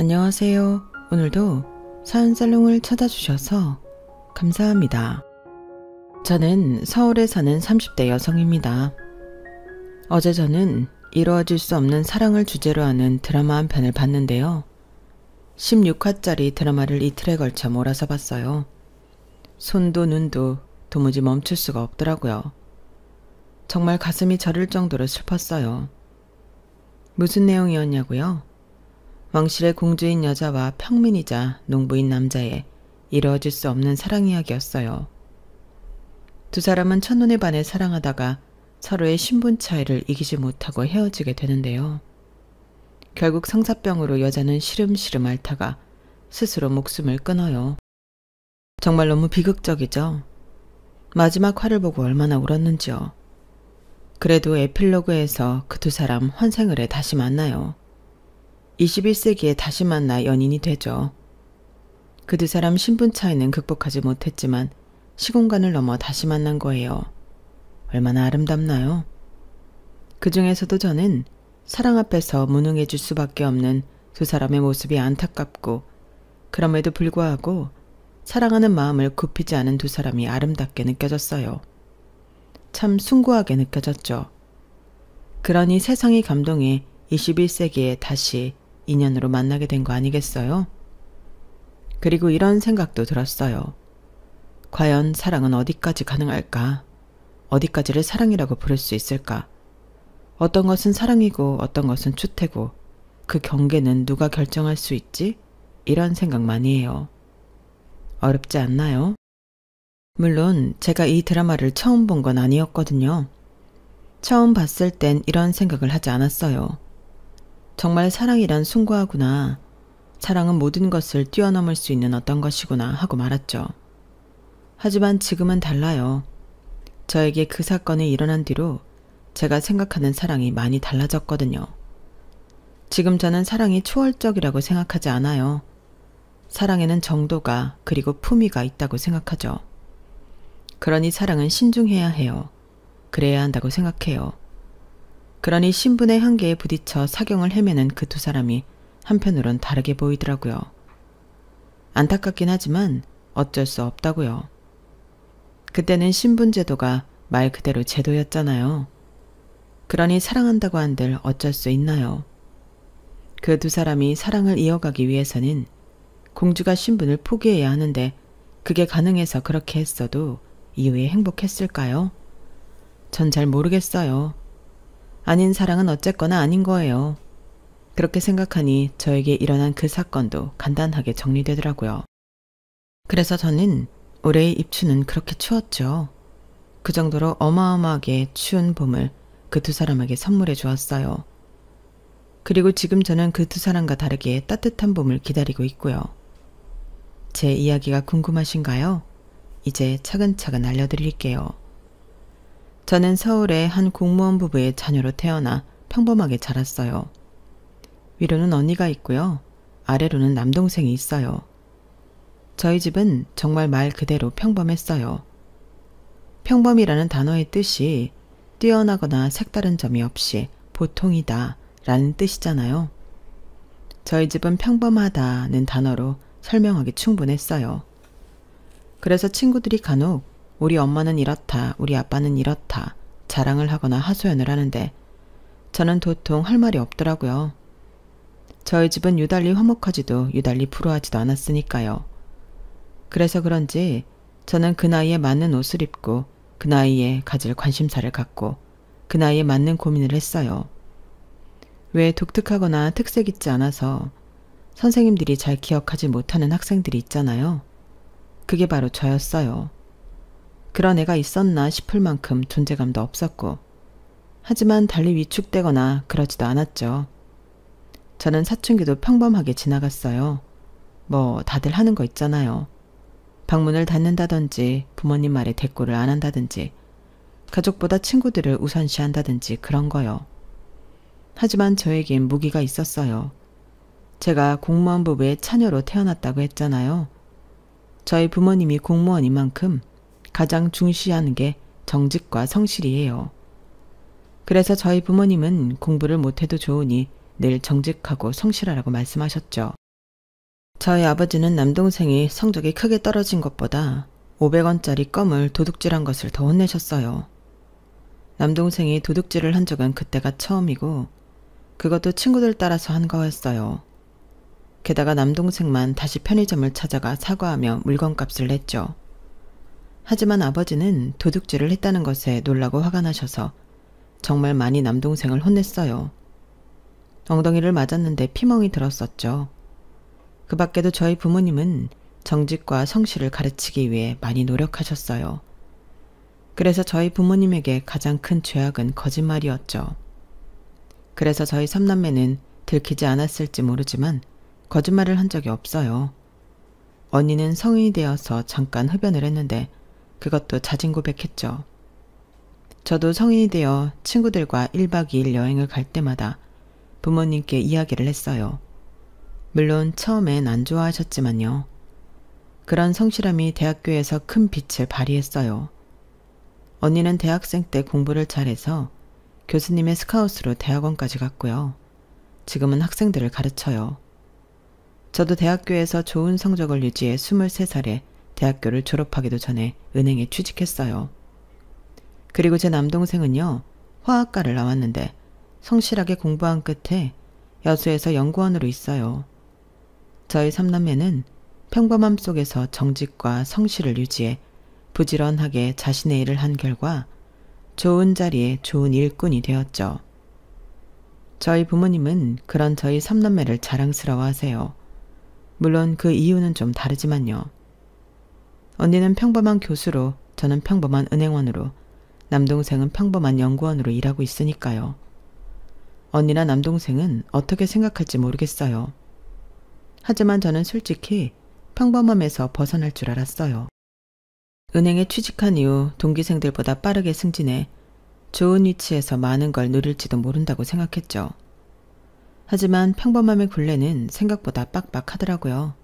안녕하세요. 오늘도 사연살롱을 찾아주셔서 감사합니다. 저는 서울에 사는 30대 여성입니다. 어제 저는 이루어질 수 없는 사랑을 주제로 하는 드라마 한 편을 봤는데요. 16화짜리 드라마를 이틀에 걸쳐 몰아서 봤어요. 손도 눈도 도무지 멈출 수가 없더라고요. 정말 가슴이 저릴 정도로 슬펐어요. 무슨 내용이었냐고요? 왕실의 공주인 여자와 평민이자 농부인 남자의 이루어질 수 없는 사랑 이야기였어요. 두 사람은 첫눈에 반해 사랑하다가 서로의 신분 차이를 이기지 못하고 헤어지게 되는데요. 결국 성사병으로 여자는 시름시름 앓다가 스스로 목숨을 끊어요. 정말 너무 비극적이죠? 마지막 화를 보고 얼마나 울었는지요. 그래도 에필로그에서 그 두 사람 환생을 해 다시 만나요. 21세기에 다시 만나 연인이 되죠. 그 두 사람 신분 차이는 극복하지 못했지만 시공간을 넘어 다시 만난 거예요. 얼마나 아름답나요? 그 중에서도 저는 사랑 앞에서 무능해질 수밖에 없는 두 사람의 모습이 안타깝고, 그럼에도 불구하고 사랑하는 마음을 굽히지 않은 두 사람이 아름답게 느껴졌어요. 참 숭고하게 느껴졌죠. 그러니 세상이 감동해 21세기에 다시 인연으로 만나게 된 거 아니겠어요? 그리고 이런 생각도 들었어요. 과연 사랑은 어디까지 가능할까? 어디까지를 사랑이라고 부를 수 있을까? 어떤 것은 사랑이고 어떤 것은 추태고 그 경계는 누가 결정할 수 있지? 이런 생각 많이 해요. 어렵지 않나요? 물론 제가 이 드라마를 처음 본 건 아니었거든요. 처음 봤을 땐 이런 생각을 하지 않았어요. 정말 사랑이란 숭고하구나. 사랑은 모든 것을 뛰어넘을 수 있는 어떤 것이구나 하고 말았죠. 하지만 지금은 달라요. 저에게 그 사건이 일어난 뒤로 제가 생각하는 사랑이 많이 달라졌거든요. 지금 저는 사랑이 초월적이라고 생각하지 않아요. 사랑에는 정도가 그리고 품위가 있다고 생각하죠. 그러니 사랑은 신중해야 해요. 그래야 한다고 생각해요. 그러니 신분의 한계에 부딪혀 사경을 헤매는 그 두 사람이 한편으론 다르게 보이더라고요. 안타깝긴 하지만 어쩔 수 없다고요. 그때는 신분 제도가 말 그대로 제도였잖아요. 그러니 사랑한다고 한들 어쩔 수 있나요? 그 두 사람이 사랑을 이어가기 위해서는 공주가 신분을 포기해야 하는데 그게 가능해서 그렇게 했어도 이후에 행복했을까요? 전 잘 모르겠어요. 아닌 사랑은 어쨌거나 아닌 거예요. 그렇게 생각하니 저에게 일어난 그 사건도 간단하게 정리되더라고요. 그래서 저는 올해의 입추는 그렇게 추웠죠. 그 정도로 어마어마하게 추운 봄을 그 두 사람에게 선물해 주었어요. 그리고 지금 저는 그 두 사람과 다르게 따뜻한 봄을 기다리고 있고요. 제 이야기가 궁금하신가요? 이제 차근차근 알려드릴게요. 저는 서울의 한 공무원 부부의 자녀로 태어나 평범하게 자랐어요. 위로는 언니가 있고요. 아래로는 남동생이 있어요. 저희 집은 정말 말 그대로 평범했어요. 평범이라는 단어의 뜻이 뛰어나거나 색다른 점이 없이 보통이다 라는 뜻이잖아요. 저희 집은 평범하다는 단어로 설명하기 충분했어요. 그래서 친구들이 간혹 우리 엄마는 이렇다, 우리 아빠는 이렇다 자랑을 하거나 하소연을 하는데 저는 도통 할 말이 없더라고요. 저희 집은 유달리 화목하지도 유달리 불우하지도 않았으니까요. 그래서 그런지 저는 그 나이에 맞는 옷을 입고 그 나이에 가질 관심사를 갖고 그 나이에 맞는 고민을 했어요. 왜 독특하거나 특색 있지 않아서 선생님들이 잘 기억하지 못하는 학생들이 있잖아요. 그게 바로 저였어요. 그런 애가 있었나 싶을 만큼 존재감도 없었고, 하지만 달리 위축되거나 그러지도 않았죠. 저는 사춘기도 평범하게 지나갔어요. 뭐 다들 하는 거 있잖아요. 방문을 닫는다든지 부모님 말에 대꾸를 안 한다든지 가족보다 친구들을 우선시한다든지 그런 거요. 하지만 저에겐 무기가 있었어요. 제가 공무원 부부의 차녀로 태어났다고 했잖아요. 저희 부모님이 공무원인 만큼 가장 중시하는 게 정직과 성실이에요. 그래서 저희 부모님은 공부를 못해도 좋으니 늘 정직하고 성실하라고 말씀하셨죠. 저희 아버지는 남동생이 성적이 크게 떨어진 것보다 500원짜리 껌을 도둑질한 것을 더 혼내셨어요. 남동생이 도둑질을 한 적은 그때가 처음이고 그것도 친구들 따라서 한 거였어요. 게다가 남동생만 다시 편의점을 찾아가 사과하며 물건값을 냈죠. 하지만 아버지는 도둑질을 했다는 것에 놀라고 화가 나셔서 정말 많이 남동생을 혼냈어요. 엉덩이를 맞았는데 피멍이 들었었죠. 그 밖에도 저희 부모님은 정직과 성실을 가르치기 위해 많이 노력하셨어요. 그래서 저희 부모님에게 가장 큰 죄악은 거짓말이었죠. 그래서 저희 삼남매는 들키지 않았을지 모르지만 거짓말을 한 적이 없어요. 언니는 성인이 되어서 잠깐 흡연을 했는데 그것도 자진 고백했죠. 저도 성인이 되어 친구들과 1박 2일 여행을 갈 때마다 부모님께 이야기를 했어요. 물론 처음엔 안 좋아하셨지만요. 그런 성실함이 대학교에서 큰 빛을 발휘했어요. 언니는 대학생 때 공부를 잘해서 교수님의 스카웃으로 대학원까지 갔고요. 지금은 학생들을 가르쳐요. 저도 대학교에서 좋은 성적을 유지해 23살에 대학교를 졸업하기도 전에 은행에 취직했어요. 그리고 제 남동생은요, 화학과를 나왔는데 성실하게 공부한 끝에 여수에서 연구원으로 있어요. 저희 삼남매는 평범함 속에서 정직과 성실을 유지해 부지런하게 자신의 일을 한 결과 좋은 자리에 좋은 일꾼이 되었죠. 저희 부모님은 그런 저희 삼남매를 자랑스러워하세요. 물론 그 이유는 좀 다르지만요. 언니는 평범한 교수로, 저는 평범한 은행원으로, 남동생은 평범한 연구원으로 일하고 있으니까요. 언니나 남동생은 어떻게 생각할지 모르겠어요. 하지만 저는 솔직히 평범함에서 벗어날 줄 알았어요. 은행에 취직한 이후 동기생들보다 빠르게 승진해 좋은 위치에서 많은 걸 누릴지도 모른다고 생각했죠. 하지만 평범함의 굴레는 생각보다 빡빡하더라고요.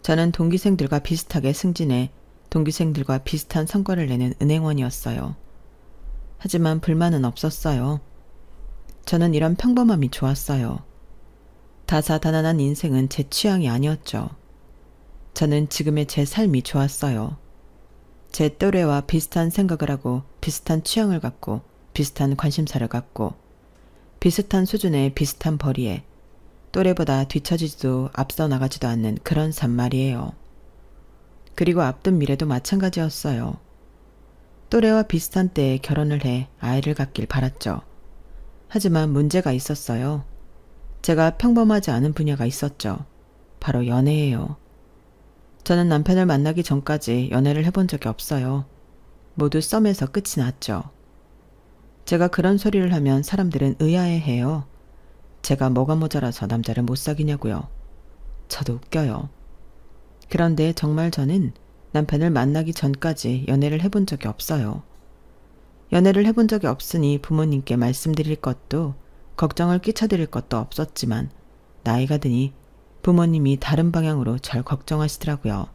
저는 동기생들과 비슷하게 승진해 동기생들과 비슷한 성과를 내는 은행원이었어요. 하지만 불만은 없었어요. 저는 이런 평범함이 좋았어요. 다사다난한 인생은 제 취향이 아니었죠. 저는 지금의 제 삶이 좋았어요. 제 또래와 비슷한 생각을 하고 비슷한 취향을 갖고 비슷한 관심사를 갖고 비슷한 수준의 비슷한 벌이에 또래보다 뒤처지지도 앞서 나가지도 않는 그런 삶 말이에요. 그리고 앞둔 미래도 마찬가지였어요. 또래와 비슷한 때에 결혼을 해 아이를 갖길 바랐죠. 하지만 문제가 있었어요. 제가 평범하지 않은 분야가 있었죠. 바로 연애예요. 저는 남편을 만나기 전까지 연애를 해본 적이 없어요. 모두 썸에서 끝이 났죠. 제가 그런 소리를 하면 사람들은 의아해해요. 제가 뭐가 모자라서 남자를 못 사귀냐고요. 저도 웃겨요. 그런데 정말 저는 남편을 만나기 전까지 연애를 해본 적이 없어요. 연애를 해본 적이 없으니 부모님께 말씀드릴 것도 걱정을 끼쳐드릴 것도 없었지만 나이가 드니 부모님이 다른 방향으로 절 걱정하시더라고요.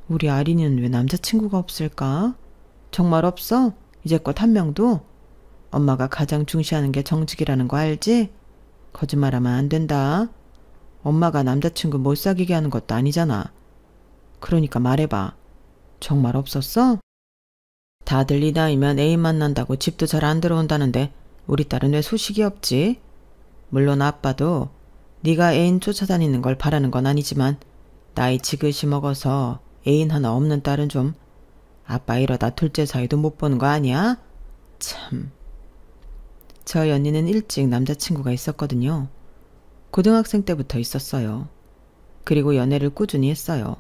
우리 아린이는 왜 남자친구가 없을까? 정말 없어? 이제껏 한 명도? 엄마가 가장 중시하는 게 정직이라는 거 알지? 거짓말하면 안 된다. 엄마가 남자친구 못 사귀게 하는 것도 아니잖아. 그러니까 말해봐. 정말 없었어? 다들 이 나이면 애인 만난다고 집도 잘 안 들어온다는데 우리 딸은 왜 소식이 없지? 물론 아빠도 네가 애인 쫓아다니는 걸 바라는 건 아니지만 나이 지긋이 먹어서 애인 하나 없는 딸은 좀 아빠 이러다 둘째 사이도 못 보는 거 아니야? 참. 저희 언니는 일찍 남자친구가 있었거든요. 고등학생 때부터 있었어요. 그리고 연애를 꾸준히 했어요.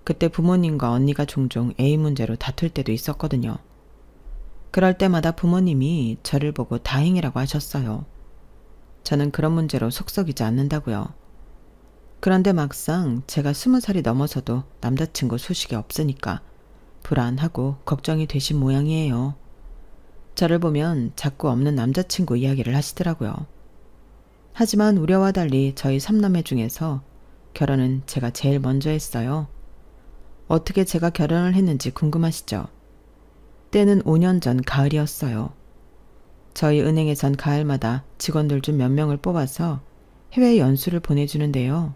그때 부모님과 언니가 종종 애인 문제로 다툴 때도 있었거든요. 그럴 때마다 부모님이 저를 보고 다행이라고 하셨어요. 저는 그런 문제로 속썩이지 않는다고요. 그런데 막상 제가 20살이 넘어서도 남자친구 소식이 없으니까 불안하고 걱정이 되신 모양이에요. 저를 보면 자꾸 없는 남자친구 이야기를 하시더라고요. 하지만 우려와 달리 저희 3남매 중에서 결혼은 제가 제일 먼저 했어요. 어떻게 제가 결혼을 했는지 궁금하시죠? 때는 5년 전 가을이었어요. 저희 은행에선 가을마다 직원들 중 몇 명을 뽑아서 해외 연수를 보내주는데요.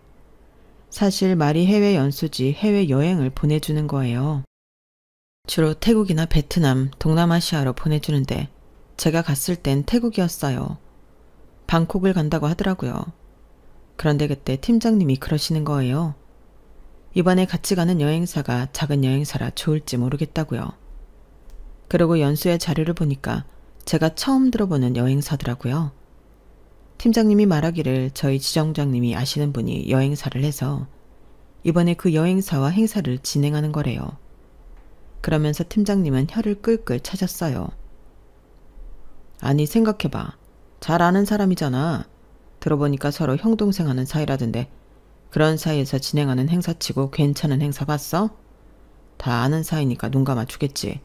사실 말이 해외 연수지 해외 여행을 보내주는 거예요. 주로 태국이나 베트남, 동남아시아로 보내주는데 제가 갔을 땐 태국이었어요. 방콕을 간다고 하더라고요. 그런데 그때 팀장님이 그러시는 거예요. 이번에 같이 가는 여행사가 작은 여행사라 좋을지 모르겠다고요. 그리고 연수의 자료를 보니까 제가 처음 들어보는 여행사더라고요. 팀장님이 말하기를 저희 지점장님이 아시는 분이 여행사를 해서 이번에 그 여행사와 행사를 진행하는 거래요. 그러면서 팀장님은 혀를 끌끌 차셨어요. 아니 생각해봐. 잘 아는 사람이잖아. 들어보니까 서로 형동생 하는 사이라던데 그런 사이에서 진행하는 행사치고 괜찮은 행사 봤어? 다 아는 사이니까 눈 감아주겠지.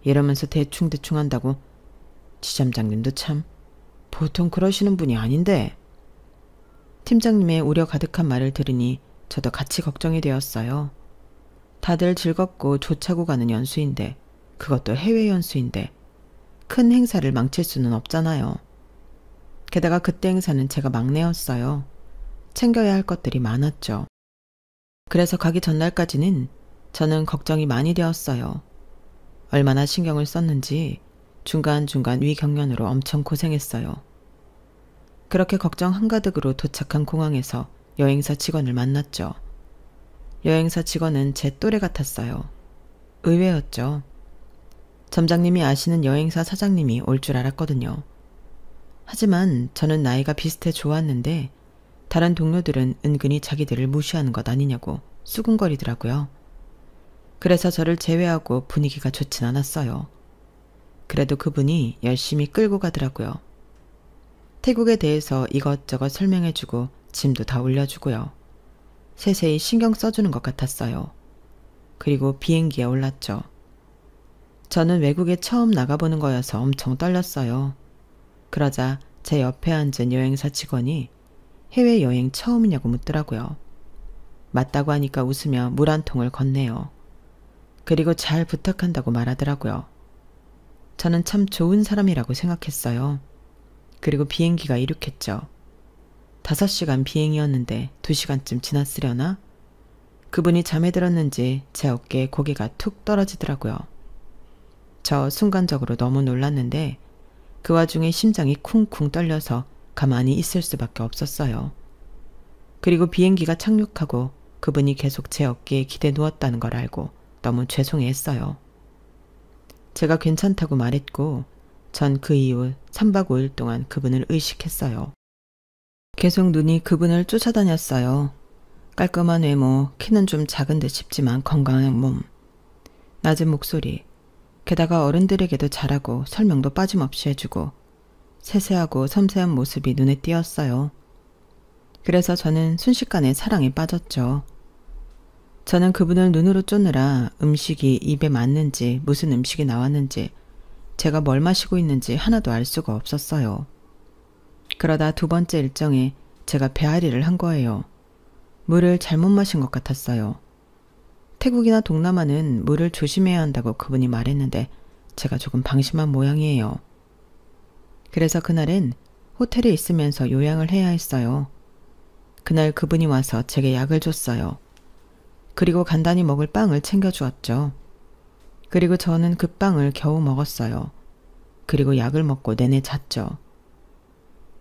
이러면서 대충대충 한다고. 지점장님도 참 보통 그러시는 분이 아닌데. 팀장님의 우려 가득한 말을 들으니 저도 같이 걱정이 되었어요. 다들 즐겁고 좋자고 가는 연수인데 그것도 해외 연수인데 큰 행사를 망칠 수는 없잖아요. 게다가 그때 행사는 제가 막내였어요. 챙겨야 할 것들이 많았죠. 그래서 가기 전날까지는 저는 걱정이 많이 되었어요. 얼마나 신경을 썼는지 중간중간 위경련으로 엄청 고생했어요. 그렇게 걱정 한가득으로 도착한 공항에서 여행사 직원을 만났죠. 여행사 직원은 제 또래 같았어요. 의외였죠. 점장님이 아시는 여행사 사장님이 올 줄 알았거든요. 하지만 저는 나이가 비슷해 좋았는데 다른 동료들은 은근히 자기들을 무시하는 것 아니냐고 수군거리더라고요. 그래서 저를 제외하고 분위기가 좋진 않았어요. 그래도 그분이 열심히 끌고 가더라고요. 태국에 대해서 이것저것 설명해주고 짐도 다 올려주고요. 세세히 신경 써주는 것 같았어요. 그리고 비행기에 올랐죠. 저는 외국에 처음 나가보는 거여서 엄청 떨렸어요. 그러자 제 옆에 앉은 여행사 직원이 해외여행 처음이냐고 묻더라고요. 맞다고 하니까 웃으며 물 한 통을 건네요. 그리고 잘 부탁한다고 말하더라고요. 저는 참 좋은 사람이라고 생각했어요. 그리고 비행기가 이륙했죠. 5시간 비행이었는데 2시간쯤 지났으려나? 그분이 잠에 들었는지 제 어깨에 고개가 툭 떨어지더라고요. 저 순간적으로 너무 놀랐는데 그 와중에 심장이 쿵쿵 떨려서 가만히 있을 수밖에 없었어요. 그리고 비행기가 착륙하고 그분이 계속 제 어깨에 기대 누웠다는 걸 알고 너무 죄송해했어요. 제가 괜찮다고 말했고 전 그 이후 3박 5일 동안 그분을 의식했어요. 계속 눈이 그분을 쫓아다녔어요. 깔끔한 외모, 키는 좀 작은 듯 싶지만 건강한 몸, 낮은 목소리, 게다가 어른들에게도 잘하고 설명도 빠짐없이 해주고 세세하고 섬세한 모습이 눈에 띄었어요. 그래서 저는 순식간에 사랑에 빠졌죠. 저는 그분을 눈으로 쫓느라 음식이 입에 맞는지 무슨 음식이 나왔는지 제가 뭘 마시고 있는지 하나도 알 수가 없었어요. 그러다 2번째 일정에 제가 배앓이를 한 거예요. 물을 잘못 마신 것 같았어요. 태국이나 동남아는 물을 조심해야 한다고 그분이 말했는데 제가 조금 방심한 모양이에요. 그래서 그날은 호텔에 있으면서 요양을 해야 했어요. 그날 그분이 와서 제게 약을 줬어요. 그리고 간단히 먹을 빵을 챙겨주었죠. 그리고 저는 그 빵을 겨우 먹었어요. 그리고 약을 먹고 내내 잤죠.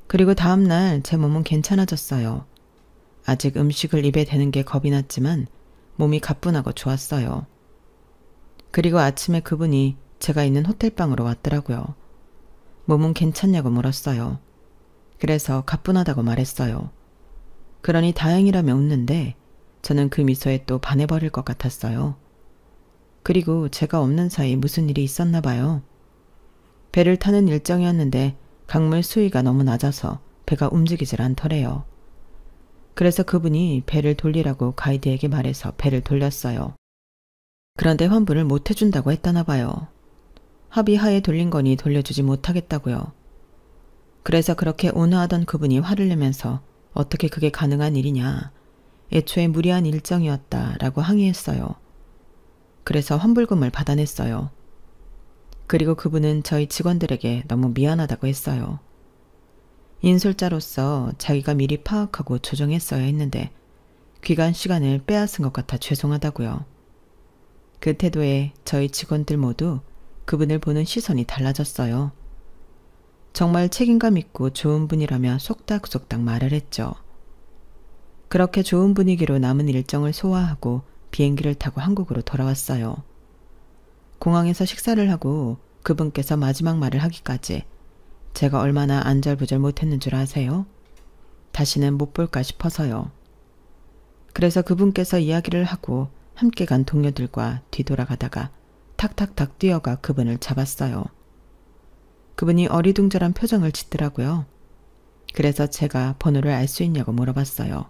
그리고 다음날 제 몸은 괜찮아졌어요. 아직 음식을 입에 대는 게 겁이 났지만 몸이 가뿐하고 좋았어요. 그리고 아침에 그분이 제가 있는 호텔방으로 왔더라고요. 몸은 괜찮냐고 물었어요. 그래서 가뿐하다고 말했어요. 그러니 다행이라며 웃는데 저는 그 미소에 또 반해버릴 것 같았어요. 그리고 제가 없는 사이 무슨 일이 있었나 봐요. 배를 타는 일정이었는데 강물 수위가 너무 낮아서 배가 움직이질 않더래요. 그래서 그분이 배를 돌리라고 가이드에게 말해서 배를 돌렸어요. 그런데 환불을 못 해준다고 했다나 봐요. 합의하에 돌린 거니 돌려주지 못하겠다고요. 그래서 그렇게 온화하던 그분이 화를 내면서 어떻게 그게 가능한 일이냐. 애초에 무리한 일정이었다라고 항의했어요. 그래서 환불금을 받아냈어요. 그리고 그분은 저희 직원들에게 너무 미안하다고 했어요. 인솔자로서 자기가 미리 파악하고 조정했어야 했는데 귀간 시간을 빼앗은 것 같아 죄송하다고요. 그 태도에 저희 직원들 모두 그분을 보는 시선이 달라졌어요. 정말 책임감 있고 좋은 분이라며 속닥속닥 말을 했죠. 그렇게 좋은 분위기로 남은 일정을 소화하고 비행기를 타고 한국으로 돌아왔어요. 공항에서 식사를 하고 그분께서 마지막 말을 하기까지 제가 얼마나 안절부절 못했는 줄 아세요? 다시는 못 볼까 싶어서요. 그래서 그분께서 이야기를 하고 함께 간 동료들과 뒤돌아가다가 탁탁탁 뛰어가 그분을 잡았어요. 그분이 어리둥절한 표정을 짓더라고요. 그래서 제가 번호를 알 수 있냐고 물어봤어요.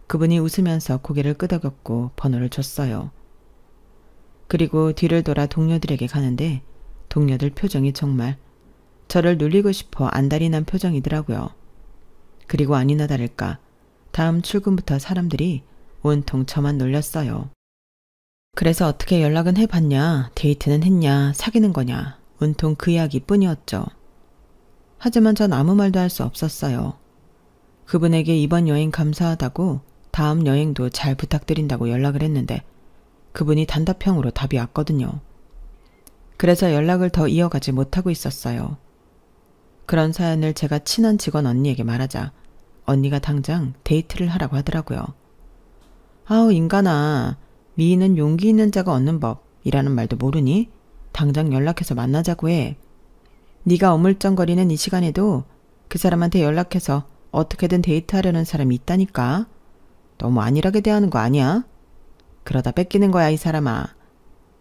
그분이 웃으면서 고개를 끄덕였고 번호를 줬어요. 그리고 뒤를 돌아 동료들에게 가는데 동료들 표정이 정말 저를 놀리고 싶어 안달이 난 표정이더라고요. 그리고 아니나 다를까 다음 출근부터 사람들이 온통 저만 놀렸어요. 그래서 어떻게 연락은 해봤냐, 데이트는 했냐, 사귀는 거냐, 온통 그 이야기뿐이었죠. 하지만 전 아무 말도 할 수 없었어요. 그분에게 이번 여행 감사하다고 다음 여행도 잘 부탁드린다고 연락을 했는데 그분이 단답형으로 답이 왔거든요. 그래서 연락을 더 이어가지 못하고 있었어요. 그런 사연을 제가 친한 직원 언니에게 말하자 언니가 당장 데이트를 하라고 하더라고요. 아우 인간아, 미인은 용기 있는 자가 얻는 법이라는 말도 모르니? 당장 연락해서 만나자고 해. 네가 어물쩡거리는 이 시간에도 그 사람한테 연락해서 어떻게든 데이트하려는 사람이 있다니까. 너무 안일하게 대하는 거 아니야? 그러다 뺏기는 거야 이 사람아.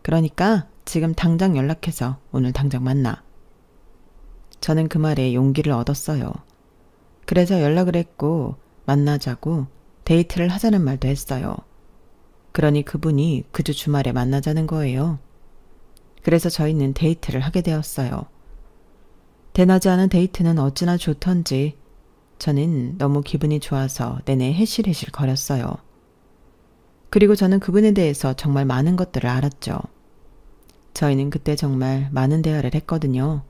그러니까 지금 당장 연락해서 오늘 당장 만나. 저는 그 말에 용기를 얻었어요. 그래서 연락을 했고 만나자고 데이트를 하자는 말도 했어요. 그러니 그분이 그 주 주말에 만나자는 거예요. 그래서 저희는 데이트를 하게 되었어요. 대낮에 하는 데이트는 어찌나 좋던지 저는 너무 기분이 좋아서 내내 해실해실 거렸어요. 그리고 저는 그분에 대해서 정말 많은 것들을 알았죠. 저희는 그때 정말 많은 대화를 했거든요.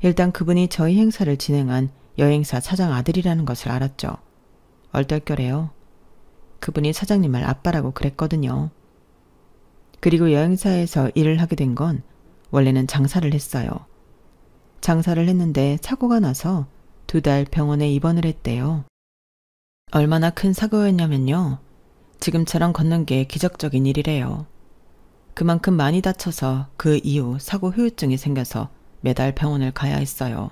일단 그분이 저희 행사를 진행한 여행사 사장 아들이라는 것을 알았죠. 얼떨결에요. 그분이 사장님을 아빠라고 그랬거든요. 그리고 여행사에서 일을 하게 된 건 원래는 장사를 했어요. 장사를 했는데 사고가 나서 2달 병원에 입원을 했대요. 얼마나 큰 사고였냐면요. 지금처럼 걷는 게 기적적인 일이래요. 그만큼 많이 다쳐서 그 이후 사고 후유증이 생겨서 매달 병원을 가야 했어요.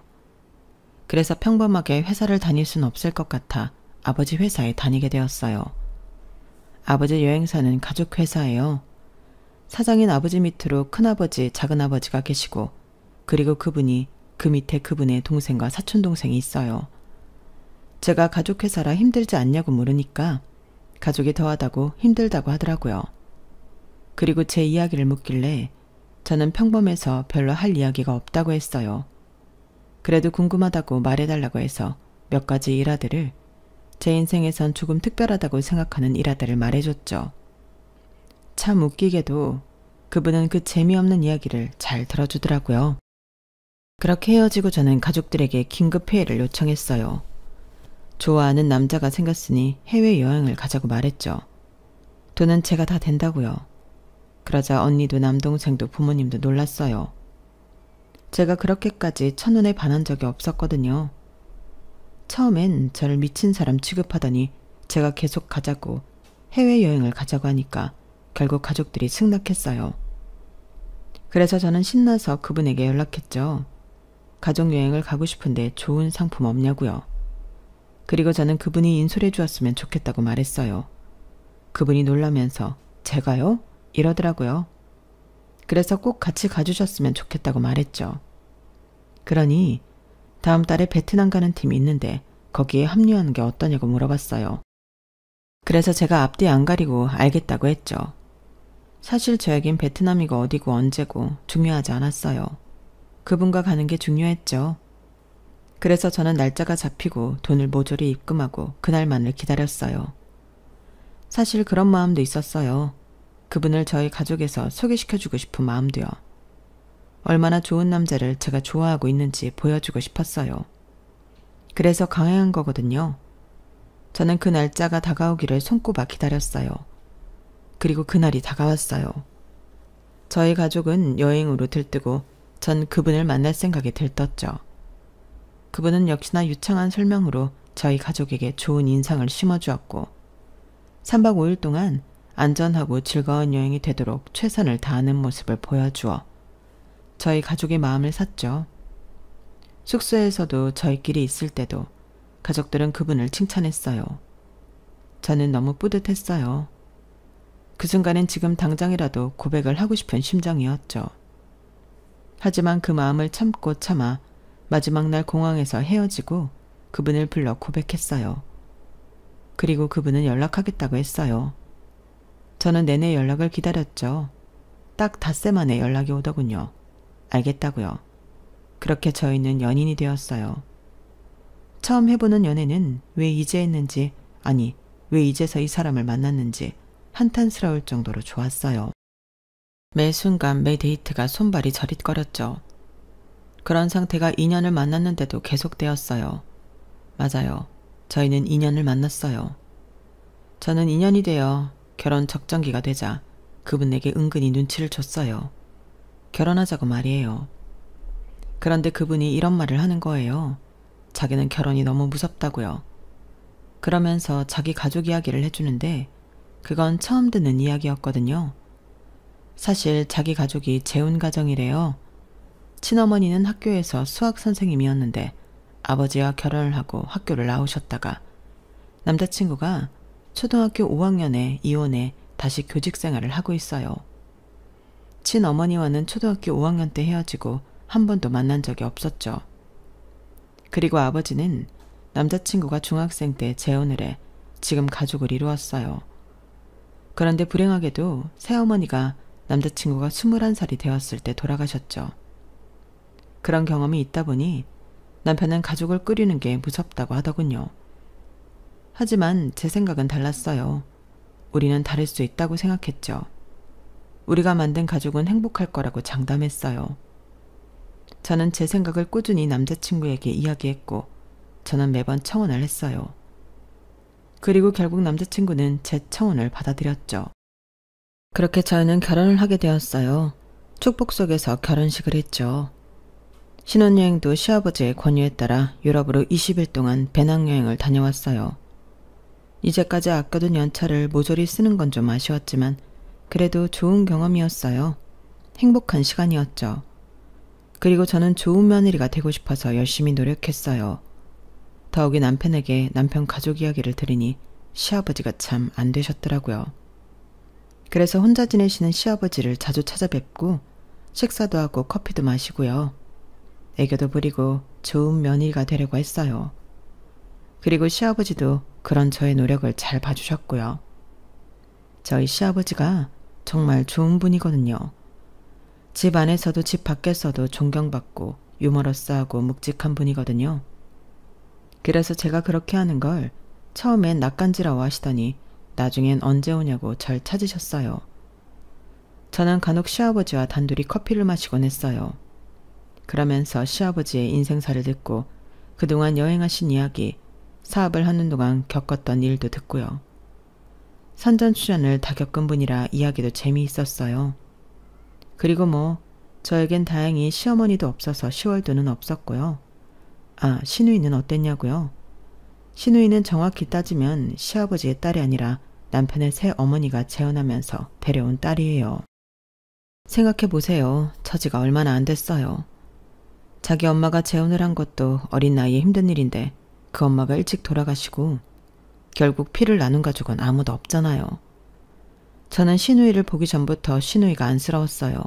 그래서 평범하게 회사를 다닐 수는 없을 것 같아 아버지 회사에 다니게 되었어요. 아버지 여행사는 가족 회사예요. 사장인 아버지 밑으로 큰아버지, 작은아버지가 계시고 그리고 그분이 그 밑에 그분의 동생과 사촌동생이 있어요. 제가 가족 회사라 힘들지 않냐고 물으니까 가족이 더하다고 힘들다고 하더라고요. 그리고 제 이야기를 묻길래 저는 평범해서 별로 할 이야기가 없다고 했어요. 그래도 궁금하다고 말해달라고 해서 몇 가지 일화들을 제 인생에선 조금 특별하다고 생각하는 일화들을 말해줬죠. 참 웃기게도 그분은 그 재미없는 이야기를 잘 들어주더라고요. 그렇게 헤어지고 저는 가족들에게 긴급 회의를 요청했어요. 좋아하는 남자가 생겼으니 해외여행을 가자고 말했죠. 돈은 제가 다 된다고요. 그러자 언니도 남동생도 부모님도 놀랐어요. 제가 그렇게까지 첫눈에 반한 적이 없었거든요. 처음엔 저를 미친 사람 취급하더니 제가 계속 가자고 해외여행을 가자고 하니까 결국 가족들이 승낙했어요. 그래서 저는 신나서 그분에게 연락했죠. 가족여행을 가고 싶은데 좋은 상품 없냐고요. 그리고 저는 그분이 인솔해 주었으면 좋겠다고 말했어요. 그분이 놀라면서 제가요? 이러더라고요. 그래서 꼭 같이 가주셨으면 좋겠다고 말했죠. 그러니 다음 달에 베트남 가는 팀이 있는데 거기에 합류하는 게 어떠냐고 물어봤어요. 그래서 제가 앞뒤 안 가리고 알겠다고 했죠. 사실 저에겐 베트남이고 어디고 언제고 중요하지 않았어요. 그분과 가는 게 중요했죠. 그래서 저는 날짜가 잡히고 돈을 모조리 입금하고 그날만을 기다렸어요. 사실 그런 마음도 있었어요. 그분을 저희 가족에서 소개시켜주고 싶은 마음도요. 얼마나 좋은 남자를 제가 좋아하고 있는지 보여주고 싶었어요. 그래서 강행한 거거든요. 저는 그 날짜가 다가오기를 손꼽아 기다렸어요. 그리고 그날이 다가왔어요. 저희 가족은 여행으로 들뜨고 전 그분을 만날 생각에 들떴죠. 그분은 역시나 유창한 설명으로 저희 가족에게 좋은 인상을 심어주었고 3박 5일 동안 안전하고 즐거운 여행이 되도록 최선을 다하는 모습을 보여주어 저희 가족의 마음을 샀죠. 숙소에서도 저희끼리 있을 때도 가족들은 그분을 칭찬했어요. 저는 너무 뿌듯했어요. 그 순간엔 지금 당장이라도 고백을 하고 싶은 심정이었죠. 하지만 그 마음을 참고 참아 마지막 날 공항에서 헤어지고 그분을 불러 고백했어요. 그리고 그분은 연락하겠다고 했어요. 저는 내내 연락을 기다렸죠. 딱 닷새 만에 연락이 오더군요. 알겠다고요. 그렇게 저희는 연인이 되었어요. 처음 해보는 연애는 왜 이제 했는지, 아니 왜 이제서 이 사람을 만났는지 한탄스러울 정도로 좋았어요. 매 순간 매 데이트가 손발이 저릿거렸죠. 그런 상태가 2년을 만났는데도 계속되었어요. 맞아요. 저희는 2년을 만났어요. 저는 2년이 되어 결혼 적정기가 되자 그분에게 은근히 눈치를 줬어요. 결혼하자고 말이에요. 그런데 그분이 이런 말을 하는 거예요. 자기는 결혼이 너무 무섭다고요. 그러면서 자기 가족 이야기를 해주는데 그건 처음 듣는 이야기였거든요. 사실 자기 가족이 재혼 가정이래요. 친어머니는 학교에서 수학 선생님이었는데 아버지와 결혼을 하고 학교를 나오셨다가 남자친구가 초등학교 5학년에 이혼해 다시 교직 생활을 하고 있어요. 친어머니와는 초등학교 5학년 때 헤어지고 한 번도 만난 적이 없었죠. 그리고 아버지는 남자친구가 중학생 때 재혼을 해 지금 가족을 이루었어요. 그런데 불행하게도 새어머니가 남자친구가 21살이 되었을 때 돌아가셨죠. 그런 경험이 있다 보니 남편은 가족을 꾸리는 게 무섭다고 하더군요. 하지만 제 생각은 달랐어요. 우리는 다를 수 있다고 생각했죠. 우리가 만든 가족은 행복할 거라고 장담했어요. 저는 제 생각을 꾸준히 남자친구에게 이야기했고 저는 매번 청혼을 했어요. 그리고 결국 남자친구는 제 청혼을 받아들였죠. 그렇게 저희는 결혼을 하게 되었어요. 축복 속에서 결혼식을 했죠. 신혼여행도 시아버지의 권유에 따라 유럽으로 20일 동안 배낭여행을 다녀왔어요. 이제까지 아껴둔 연차를 모조리 쓰는 건 좀 아쉬웠지만 그래도 좋은 경험이었어요. 행복한 시간이었죠. 그리고 저는 좋은 며느리가 되고 싶어서 열심히 노력했어요. 더욱이 남편에게 남편 가족 이야기를 들으니 시아버지가 참 안 되셨더라고요. 그래서 혼자 지내시는 시아버지를 자주 찾아뵙고 식사도 하고 커피도 마시고요. 애교도 부리고 좋은 며느리가 되려고 했어요. 그리고 시아버지도 그런 저의 노력을 잘 봐주셨고요. 저희 시아버지가 정말 좋은 분이거든요. 집 안에서도 집 밖에서도 존경받고 유머러스하고 묵직한 분이거든요. 그래서 제가 그렇게 하는 걸 처음엔 낯간지러워 하시더니 나중엔 언제 오냐고 절 찾으셨어요. 저는 간혹 시아버지와 단둘이 커피를 마시곤 했어요. 그러면서 시아버지의 인생사를 듣고 그동안 여행하신 이야기, 사업을 하는 동안 겪었던 일도 듣고요. 산전수전을 다 겪은 분이라 이야기도 재미있었어요. 그리고 저에겐 다행히 시어머니도 없어서 시월드는 없었고요. 아, 시누이는 어땠냐고요? 시누이는 정확히 따지면 시아버지의 딸이 아니라 남편의 새 어머니가 재혼하면서 데려온 딸이에요. 생각해보세요. 처지가 얼마나 안 됐어요. 자기 엄마가 재혼을 한 것도 어린 나이에 힘든 일인데 그 엄마가 일찍 돌아가시고 결국 피를 나눈 가족은 아무도 없잖아요. 저는 시누이를 보기 전부터 시누이가 안쓰러웠어요.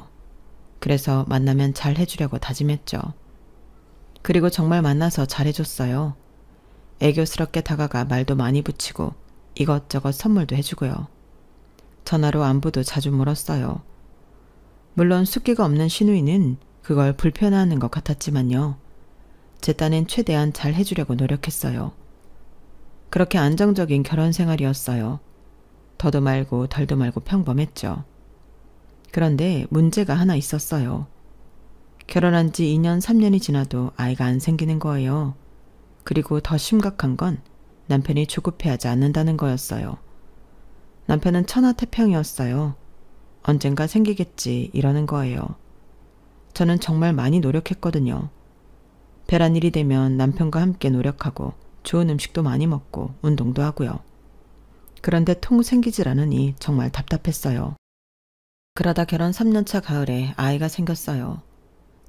그래서 만나면 잘 해주려고 다짐했죠. 그리고 정말 만나서 잘해줬어요. 애교스럽게 다가가 말도 많이 붙이고 이것저것 선물도 해주고요. 전화로 안부도 자주 물었어요. 물론 숫기가 없는 시누이는 그걸 불편해하는 것 같았지만요. 제 딴엔 최대한 잘 해주려고 노력했어요. 그렇게 안정적인 결혼 생활이었어요. 더도 말고 덜도 말고 평범했죠. 그런데 문제가 하나 있었어요. 결혼한 지 2년, 3년이 지나도 아이가 안 생기는 거예요. 그리고 더 심각한 건 남편이 조급해하지 않는다는 거였어요. 남편은 천하태평이었어요. 언젠가 생기겠지 이러는 거예요. 저는 정말 많이 노력했거든요. 배란 일이 되면 남편과 함께 노력하고 좋은 음식도 많이 먹고 운동도 하고요. 그런데 통 생기질 않으니 정말 답답했어요. 그러다 결혼 3년차 가을에 아이가 생겼어요.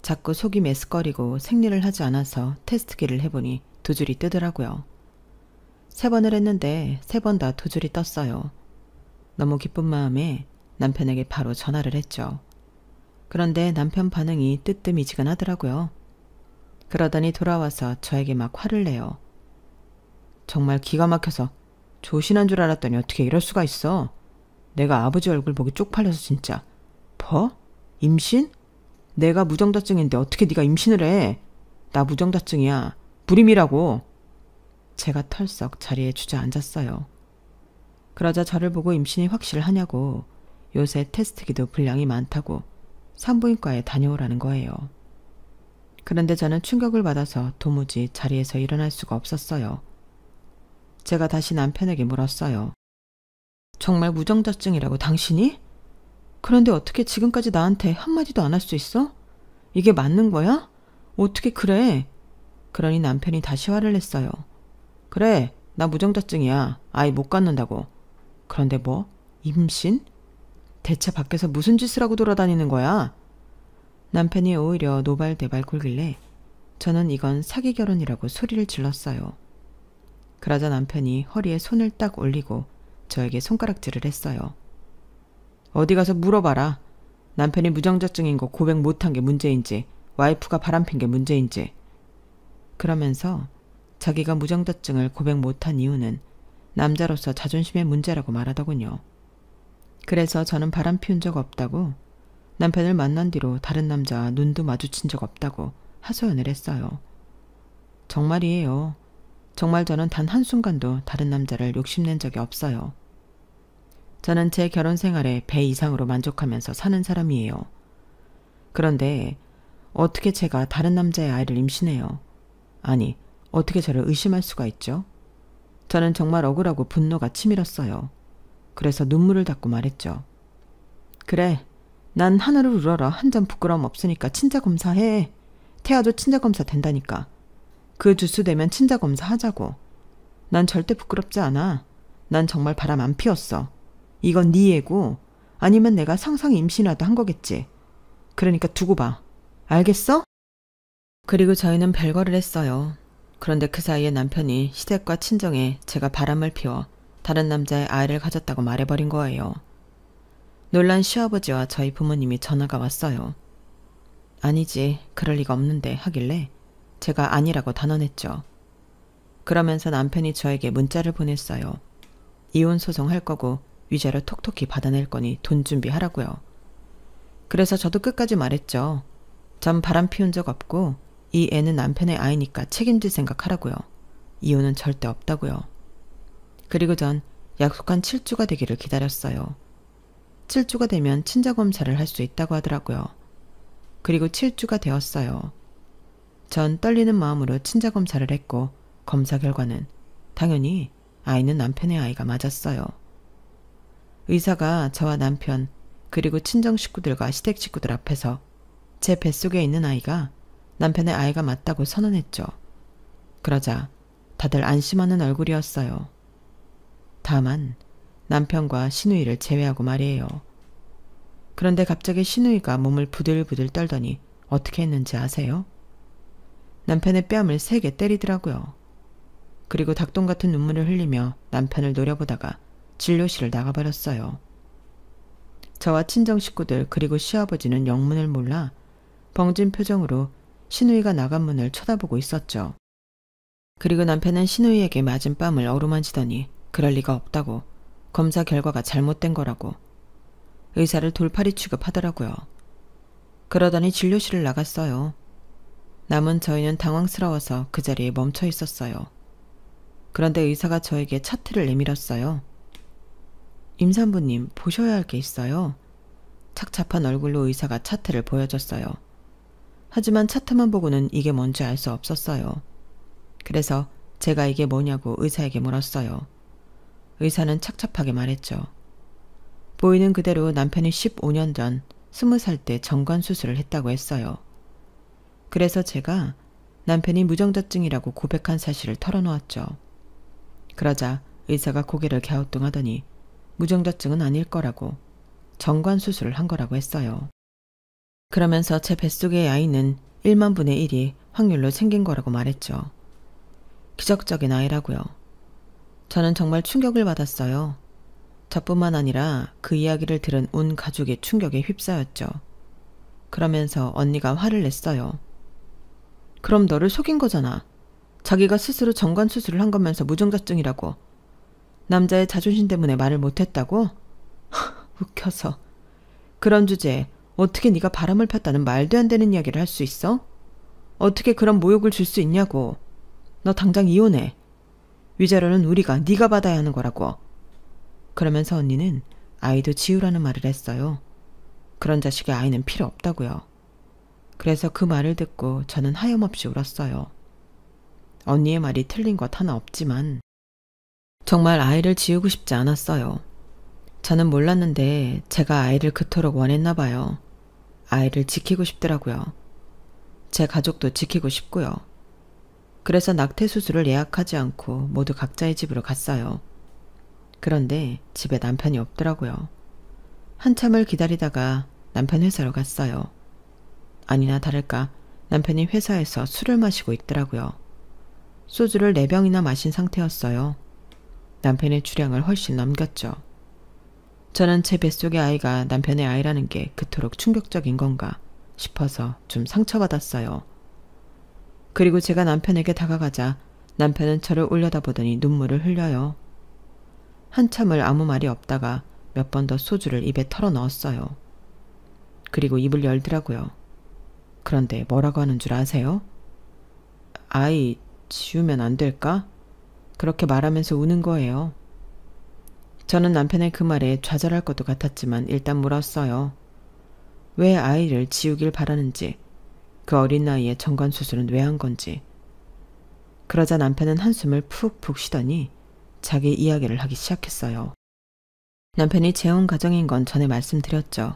자꾸 속이 메스꺼리고 생리를 하지 않아서 테스트기를 해보니 두 줄이 뜨더라고요. 3번을 했는데 3번 다 두 줄이 떴어요. 너무 기쁜 마음에 남편에게 바로 전화를 했죠. 그런데 남편 반응이 뜨뜻미지근하더라고요. 그러더니 돌아와서 저에게 막 화를 내요. 정말 기가 막혀서 조신한 줄 알았더니 어떻게 이럴 수가 있어. 내가 아버지 얼굴 보기 쪽팔려서 진짜. 뭐? 임신? 내가 무정자증인데 어떻게 네가 임신을 해. 나 무정자증이야. 불임이라고. 제가 털썩 자리에 주저앉았어요. 그러자 저를 보고 임신이 확실하냐고 요새 테스트기도 분량이 많다고 산부인과에 다녀오라는 거예요. 그런데 저는 충격을 받아서 도무지 자리에서 일어날 수가 없었어요. 제가 다시 남편에게 물었어요. 정말 무정자증이라고 당신이? 그런데 어떻게 지금까지 나한테 한마디도 안 할 수 있어? 이게 맞는 거야? 어떻게 그래? 그러니 남편이 다시 화를 냈어요. 그래, 나 무정자증이야. 아이 못 갖는다고. 그런데 뭐? 임신? 대체 밖에서 무슨 짓을 하고 돌아다니는 거야? 남편이 오히려 노발대발 굴길래 저는 이건 사기 결혼이라고 소리를 질렀어요. 그러자 남편이 허리에 손을 딱 올리고 저에게 손가락질을 했어요. 어디 가서 물어봐라. 남편이 무정자증인 거 고백 못한 게 문제인지 와이프가 바람핀 게 문제인지. 그러면서 자기가 무정자증을 고백 못한 이유는 남자로서 자존심의 문제라고 말하더군요. 그래서 저는 바람 피운 적 없다고, 남편을 만난 뒤로 다른 남자와 눈도 마주친 적 없다고 하소연을 했어요. 정말이에요. 정말 저는 단 한순간도 다른 남자를 욕심낸 적이 없어요. 저는 제 결혼 생활에 배 이상으로 만족하면서 사는 사람이에요. 그런데 어떻게 제가 다른 남자의 아이를 임신해요? 아니, 어떻게 저를 의심할 수가 있죠? 저는 정말 억울하고 분노가 치밀었어요. 그래서 눈물을 닦고 말했죠. 그래, 난 하늘을 우러러 한 점 부끄러움 없으니까 친자검사해. 태아도 친자검사 된다니까. 그 주수 되면 친자검사 하자고. 난 절대 부끄럽지 않아. 난 정말 바람 안 피웠어. 이건 네 예고 아니면 내가 상상 임신이라도 한 거겠지. 그러니까 두고 봐. 알겠어? 그리고 저희는 별거를 했어요. 그런데 그 사이에 남편이 시댁과 친정에 제가 바람을 피워 다른 남자의 아이를 가졌다고 말해버린 거예요. 놀란 시아버지와 저희 부모님이 전화가 왔어요. 아니지, 그럴 리가 없는데 하길래 제가 아니라고 단언했죠. 그러면서 남편이 저에게 문자를 보냈어요. 이혼 소송할 거고 위자료 톡톡히 받아낼 거니 돈 준비하라고요. 그래서 저도 끝까지 말했죠. 전 바람 피운 적 없고 이 애는 남편의 아이니까 책임질 생각하라고요. 이혼은 절대 없다고요. 그리고 전 약속한 7주가 되기를 기다렸어요. 7주가 되면 친자검사를 할 수 있다고 하더라고요. 그리고 7주가 되었어요. 전 떨리는 마음으로 친자검사를 했고 검사 결과는 당연히 아이는 남편의 아이가 맞았어요. 의사가 저와 남편 그리고 친정 식구들과 시댁 식구들 앞에서 제 뱃속에 있는 아이가 남편의 아이가 맞다고 선언했죠. 그러자 다들 안심하는 얼굴이었어요. 다만 남편과 시누이를 제외하고 말이에요. 그런데 갑자기 시누이가 몸을 부들부들 떨더니 어떻게 했는지 아세요? 남편의 뺨을 세게 때리더라고요. 그리고 닭똥 같은 눈물을 흘리며 남편을 노려보다가 진료실을 나가버렸어요. 저와 친정 식구들 그리고 시아버지는 영문을 몰라 벙진 표정으로 시누이가 나간 문을 쳐다보고 있었죠. 그리고 남편은 시누이에게 맞은 뺨을 어루만지더니 그럴 리가 없다고, 검사 결과가 잘못된 거라고 의사를 돌팔이 취급하더라고요. 그러더니 진료실을 나갔어요. 남은 저희는 당황스러워서 그 자리에 멈춰 있었어요. 그런데 의사가 저에게 차트를 내밀었어요. 임산부님, 보셔야 할 게 있어요. 착잡한 얼굴로 의사가 차트를 보여줬어요. 하지만 차트만 보고는 이게 뭔지 알 수 없었어요. 그래서 제가 이게 뭐냐고 의사에게 물었어요. 의사는 착잡하게 말했죠. 보이는 그대로 남편이 15년 전 20살 때 정관 수술을 했다고 했어요. 그래서 제가 남편이 무정자증이라고 고백한 사실을 털어놓았죠. 그러자 의사가 고개를 갸우뚱하더니 무정자증은 아닐 거라고, 정관 수술을 한 거라고 했어요. 그러면서 제 뱃속의 아이는 1만 분의 1이 확률로 생긴 거라고 말했죠. 기적적인 아이라고요. 저는 정말 충격을 받았어요. 저뿐만 아니라 그 이야기를 들은 온 가족이 충격에 휩싸였죠. 그러면서 언니가 화를 냈어요. 그럼 너를 속인 거잖아. 자기가 스스로 정관 수술을 한 거면서 무정자증이라고. 남자의 자존심 때문에 말을 못했다고? 웃겨서. 그런 주제에 어떻게 네가 바람을 폈다는 말도 안 되는 이야기를 할 수 있어? 어떻게 그런 모욕을 줄 수 있냐고. 너 당장 이혼해. 위자료는 우리가, 네가 받아야 하는 거라고. 그러면서 언니는 아이도 지우라는 말을 했어요. 그런 자식의 아이는 필요 없다고요. 그래서 그 말을 듣고 저는 하염없이 울었어요. 언니의 말이 틀린 것 하나 없지만 정말 아이를 지우고 싶지 않았어요. 저는 몰랐는데 제가 아이를 그토록 원했나 봐요. 아이를 지키고 싶더라고요. 제 가족도 지키고 싶고요. 그래서 낙태 수술을 예약하지 않고 모두 각자의 집으로 갔어요. 그런데 집에 남편이 없더라고요. 한참을 기다리다가 남편 회사로 갔어요. 아니나 다를까 남편이 회사에서 술을 마시고 있더라고요. 소주를 4병이나 마신 상태였어요. 남편의 주량을 훨씬 넘겼죠. 저는 제 뱃속의 아이가 남편의 아이라는 게 그토록 충격적인 건가 싶어서 좀 상처받았어요. 그리고 제가 남편에게 다가가자 남편은 저를 올려다보더니 눈물을 흘려요. 한참을 아무 말이 없다가 몇 번 더 소주를 입에 털어 넣었어요. 그리고 입을 열더라고요. 그런데 뭐라고 하는 줄 아세요? 아이 지우면 안 될까? 그렇게 말하면서 우는 거예요. 저는 남편의 그 말에 좌절할 것도 같았지만 일단 물었어요. 왜 아이를 지우길 바라는지, 그 어린 나이에 정관 수술은 왜 한 건지. 그러자 남편은 한숨을 푹푹 쉬더니 자기 이야기를 하기 시작했어요. 남편이 재혼 가정인 건 전에 말씀드렸죠.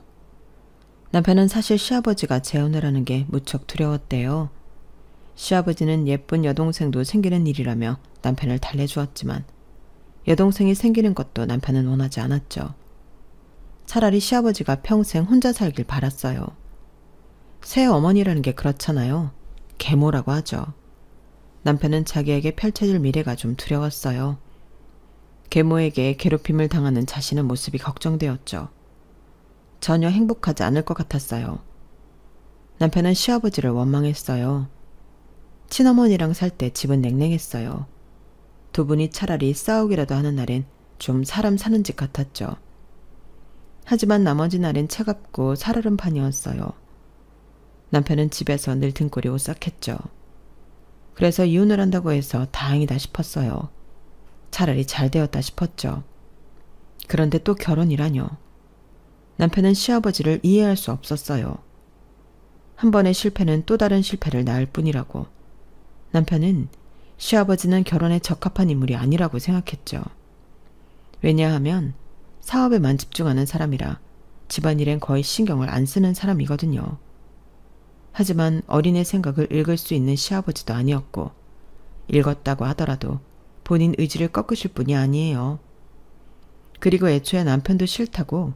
남편은 사실 시아버지가 재혼을 하는 게 무척 두려웠대요. 시아버지는 예쁜 여동생도 생기는 일이라며 남편을 달래주었지만 여동생이 생기는 것도 남편은 원하지 않았죠. 차라리 시아버지가 평생 혼자 살길 바랐어요. 새 어머니라는 게 그렇잖아요. 계모라고 하죠. 남편은 자기에게 펼쳐질 미래가 좀 두려웠어요. 계모에게 괴롭힘을 당하는 자신의 모습이 걱정되었죠. 전혀 행복하지 않을 것 같았어요. 남편은 시아버지를 원망했어요. 친어머니랑 살 때 집은 냉랭했어요. 두 분이 차라리 싸우기라도 하는 날엔 좀 사람 사는 집 같았죠. 하지만 나머지 날엔 차갑고 살얼음 판이었어요. 남편은 집에서 늘 등골이 오싹했죠. 그래서 이혼을 한다고 해서 다행이다 싶었어요. 차라리 잘 되었다 싶었죠. 그런데 또 결혼이라뇨. 남편은 시아버지를 이해할 수 없었어요. 한 번의 실패는 또 다른 실패를 낳을 뿐이라고. 남편은 시아버지는 결혼에 적합한 인물이 아니라고 생각했죠. 왜냐하면 사업에만 집중하는 사람이라 집안일엔 거의 신경을 안 쓰는 사람이거든요. 하지만 어린애 생각을 읽을 수 있는 시아버지도 아니었고 읽었다고 하더라도 본인 의지를 꺾으실 분이 아니에요. 그리고 애초에 남편도 싫다고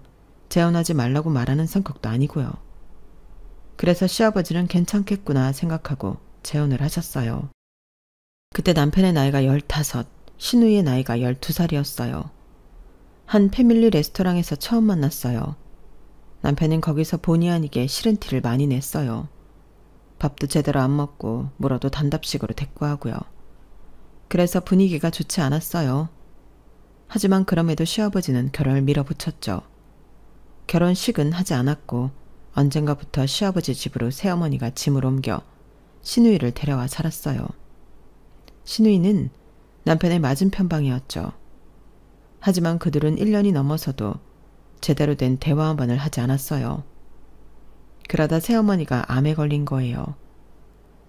재혼하지 말라고 말하는 성격도 아니고요. 그래서 시아버지는 괜찮겠구나 생각하고 재혼을 하셨어요. 그때 남편의 나이가 15, 시누이의 나이가 12살이었어요. 한 패밀리 레스토랑에서 처음 만났어요. 남편은 거기서 본의 아니게 싫은 티를 많이 냈어요. 밥도 제대로 안 먹고 물어도 단답식으로 대꾸하고요. 그래서 분위기가 좋지 않았어요. 하지만 그럼에도 시아버지는 결혼을 밀어붙였죠. 결혼식은 하지 않았고 언젠가부터 시아버지 집으로 새어머니가 짐을 옮겨 시누이를 데려와 살았어요. 시누이는 남편의 맞은편 방이었죠. 하지만 그들은 1년이 넘어서도 제대로 된 대화 한 번을 하지 않았어요. 그러다 새어머니가 암에 걸린 거예요.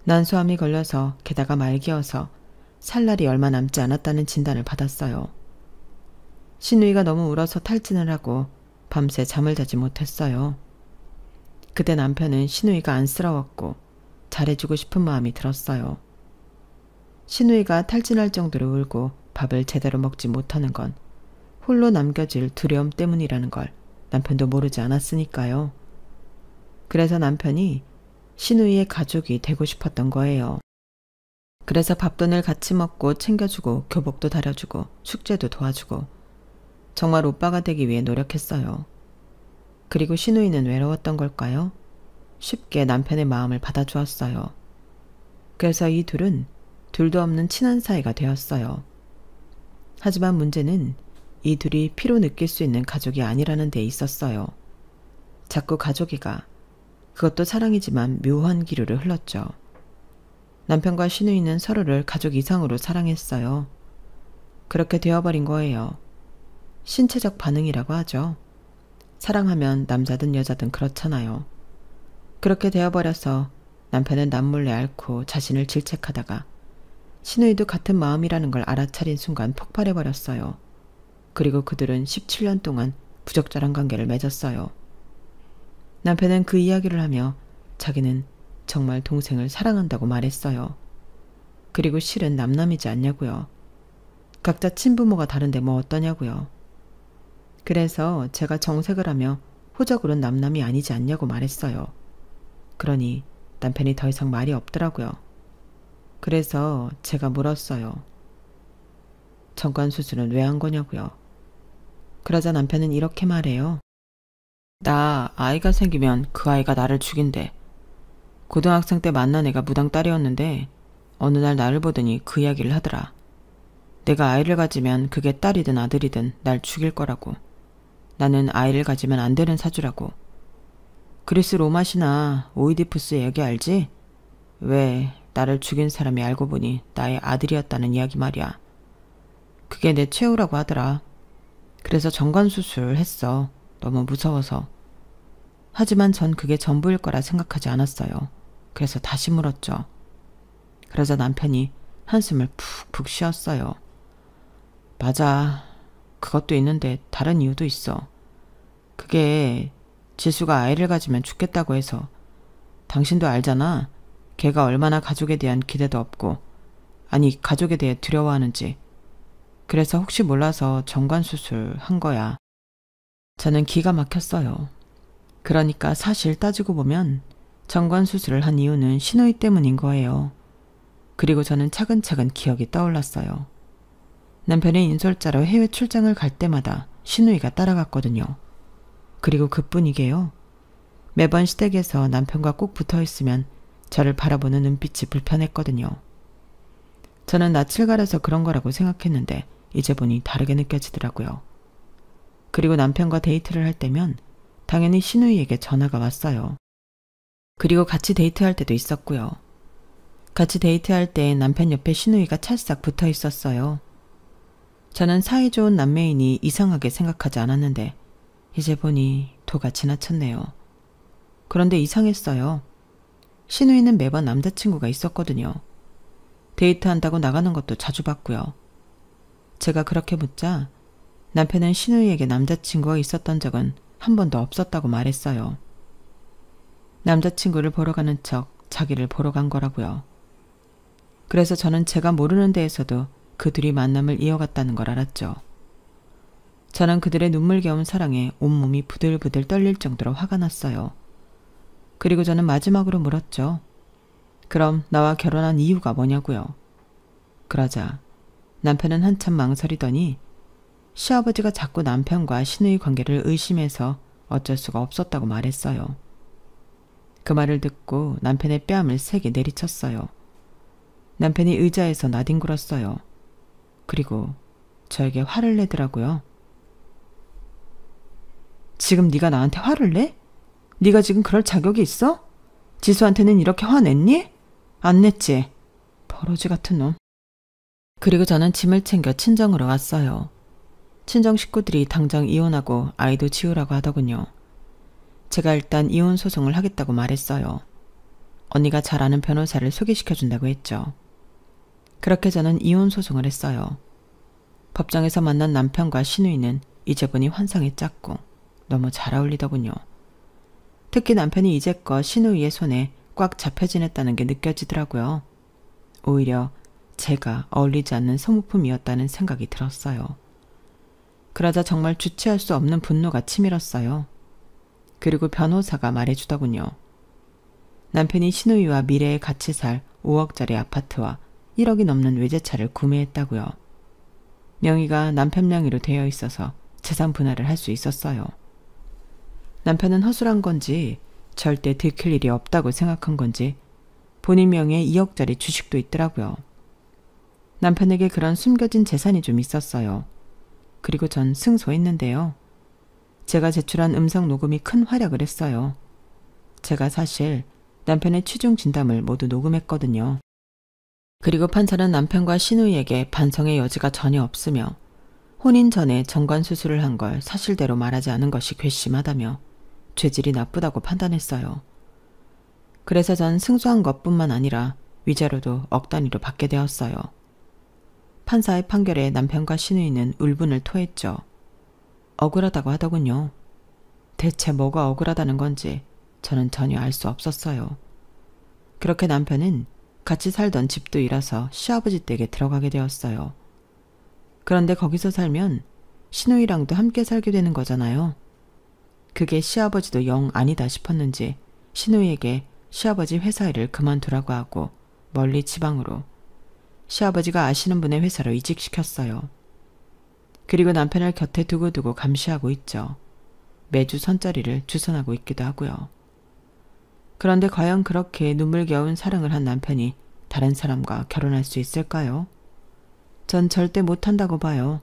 난소암이 걸려서 게다가 말기여서 살 날이 얼마 남지 않았다는 진단을 받았어요. 신우이가 너무 울어서 탈진을 하고 밤새 잠을 자지 못했어요. 그때 남편은 신우이가 안쓰러웠고 잘해주고 싶은 마음이 들었어요. 신우이가 탈진할 정도로 울고 밥을 제대로 먹지 못하는 건 홀로 남겨질 두려움 때문이라는 걸 남편도 모르지 않았으니까요. 그래서 남편이 신우이의 가족이 되고 싶었던 거예요. 그래서 밥돈을 같이 먹고 챙겨주고 교복도 다려주고 숙제도 도와주고 정말 오빠가 되기 위해 노력했어요. 그리고 신우이는 외로웠던 걸까요? 쉽게 남편의 마음을 받아주었어요. 그래서 이 둘은 둘도 없는 친한 사이가 되었어요. 하지만 문제는 이 둘이 피로 느낄 수 있는 가족이 아니라는 데 있었어요. 자꾸 가족이가, 그것도 사랑이지만 묘한 기류를 흘렀죠. 남편과 신우이는 서로를 가족 이상으로 사랑했어요. 그렇게 되어버린 거예요. 신체적 반응이라고 하죠. 사랑하면 남자든 여자든 그렇잖아요. 그렇게 되어버려서 남편은 남몰래 앓고 자신을 질책하다가 신우이도 같은 마음이라는 걸 알아차린 순간 폭발해버렸어요. 그리고 그들은 17년 동안 부적절한 관계를 맺었어요. 남편은 그 이야기를 하며 자기는 정말 동생을 사랑한다고 말했어요. 그리고 실은 남남이지 않냐고요. 각자 친부모가 다른데 뭐 어떠냐고요. 그래서 제가 정색을 하며 호적으로는 남남이 아니지 않냐고 말했어요. 그러니 남편이 더 이상 말이 없더라고요. 그래서 제가 물었어요. 정관수술은 왜 한 거냐고요. 그러자 남편은 이렇게 말해요. 나 아이가 생기면 그 아이가 나를 죽인대. 고등학생 때 만난 애가 무당 딸이었는데 어느 날 나를 보더니 그 이야기를 하더라. 내가 아이를 가지면 그게 딸이든 아들이든 날 죽일 거라고. 나는 아이를 가지면 안 되는 사주라고. 그리스 로마 신화 오이디푸스 얘기 알지? 왜 나를 죽인 사람이 알고 보니 나의 아들이었다는 이야기 말이야. 그게 내 최후라고 하더라. 그래서 정관수술 했어. 너무 무서워서. 하지만 전 그게 전부일 거라 생각하지 않았어요. 그래서 다시 물었죠. 그러자 남편이 한숨을 푹푹 쉬었어요. 맞아. 그것도 있는데 다른 이유도 있어. 그게 지수가 아이를 가지면 죽겠다고 해서. 당신도 알잖아. 걔가 얼마나 가족에 대한 기대도 없고, 아니 가족에 대해 두려워하는지. 그래서 혹시 몰라서 정관수술 한 거야. 저는 기가 막혔어요. 그러니까 사실 따지고 보면 정관수술을 한 이유는 신우이 때문인 거예요. 그리고 저는 차근차근 기억이 떠올랐어요. 남편의 인솔자로 해외 출장을 갈 때마다 신우이가 따라갔거든요. 그리고 그뿐이게요. 매번 시댁에서 남편과 꼭 붙어있으면 저를 바라보는 눈빛이 불편했거든요. 저는 낯을 가려서 그런 거라고 생각했는데 이제 보니 다르게 느껴지더라고요. 그리고 남편과 데이트를 할 때면 당연히 신우이에게 전화가 왔어요. 그리고 같이 데이트할 때도 있었고요. 같이 데이트할 때 남편 옆에 신우이가 찰싹 붙어 있었어요. 저는 사이좋은 남매이니 이상하게 생각하지 않았는데 이제 보니 도가 지나쳤네요. 그런데 이상했어요. 신우이는 매번 남자친구가 있었거든요. 데이트한다고 나가는 것도 자주 봤고요. 제가 그렇게 묻자 남편은 신우이에게 남자친구가 있었던 적은 한 번도 없었다고 말했어요. 남자친구를 보러 가는 척 자기를 보러 간 거라고요. 그래서 저는 제가 모르는 데에서도 그 둘이 만남을 이어갔다는 걸 알았죠. 저는 그들의 눈물겨운 사랑에 온몸이 부들부들 떨릴 정도로 화가 났어요. 그리고 저는 마지막으로 물었죠. 그럼 나와 결혼한 이유가 뭐냐고요. 그러자 남편은 한참 망설이더니 시아버지가 자꾸 남편과 신우이 관계를 의심해서 어쩔 수가 없었다고 말했어요. 그 말을 듣고 남편의 뺨을 세게 내리쳤어요. 남편이 의자에서 나뒹굴었어요. 그리고 저에게 화를 내더라고요. 지금 네가 나한테 화를 내? 네가 지금 그럴 자격이 있어? 지수한테는 이렇게 화냈니? 안 냈지? 버러지 같은 놈. 그리고 저는 짐을 챙겨 친정으로 왔어요. 친정 식구들이 당장 이혼하고 아이도 지우라고 하더군요. 제가 일단 이혼 소송을 하겠다고 말했어요. 언니가 잘 아는 변호사를 소개시켜준다고 했죠. 그렇게 저는 이혼 소송을 했어요. 법정에서 만난 남편과 시누이는 이제 보니 환상에 짰고 너무 잘 어울리더군요. 특히 남편이 이제껏 시누이의 손에 꽉 잡혀 지냈다는 게 느껴지더라고요. 오히려 제가 어울리지 않는 소모품이었다는 생각이 들었어요. 그러자 정말 주체할 수 없는 분노가 치밀었어요. 그리고 변호사가 말해주더군요. 남편이 시누이와 미래에 같이 살 5억짜리 아파트와 1억이 넘는 외제차를 구매했다고요. 명의가 남편 명의로 되어 있어서 재산 분할을 할 수 있었어요. 남편은 허술한 건지 절대 들킬 일이 없다고 생각한 건지 본인 명의에 2억짜리 주식도 있더라고요. 남편에게 그런 숨겨진 재산이 좀 있었어요. 그리고 전 승소했는데요. 제가 제출한 음성 녹음이 큰 활약을 했어요. 제가 사실 남편의 취중 진담을 모두 녹음했거든요. 그리고 판사는 남편과 시누이에게 반성의 여지가 전혀 없으며 혼인 전에 정관 수술을 한 걸 사실대로 말하지 않은 것이 괘씸하다며 죄질이 나쁘다고 판단했어요. 그래서 전 승소한 것뿐만 아니라 위자료도 억 단위로 받게 되었어요. 판사의 판결에 남편과 시누이는 울분을 토했죠. 억울하다고 하더군요. 대체 뭐가 억울하다는 건지 저는 전혀 알 수 없었어요. 그렇게 남편은 같이 살던 집도 잃어서 시아버지 댁에 들어가게 되었어요. 그런데 거기서 살면 시누이랑도 함께 살게 되는 거잖아요. 그게 시아버지도 영 아니다 싶었는지 시누이에게 시아버지 회사 일을 그만두라고 하고 멀리 지방으로 시아버지가 아시는 분의 회사로 이직시켰어요. 그리고 남편을 곁에 두고두고 감시하고 있죠. 매주 선자리를 주선하고 있기도 하고요. 그런데 과연 그렇게 눈물겨운 사랑을 한 남편이 다른 사람과 결혼할 수 있을까요? 전 절대 못한다고 봐요.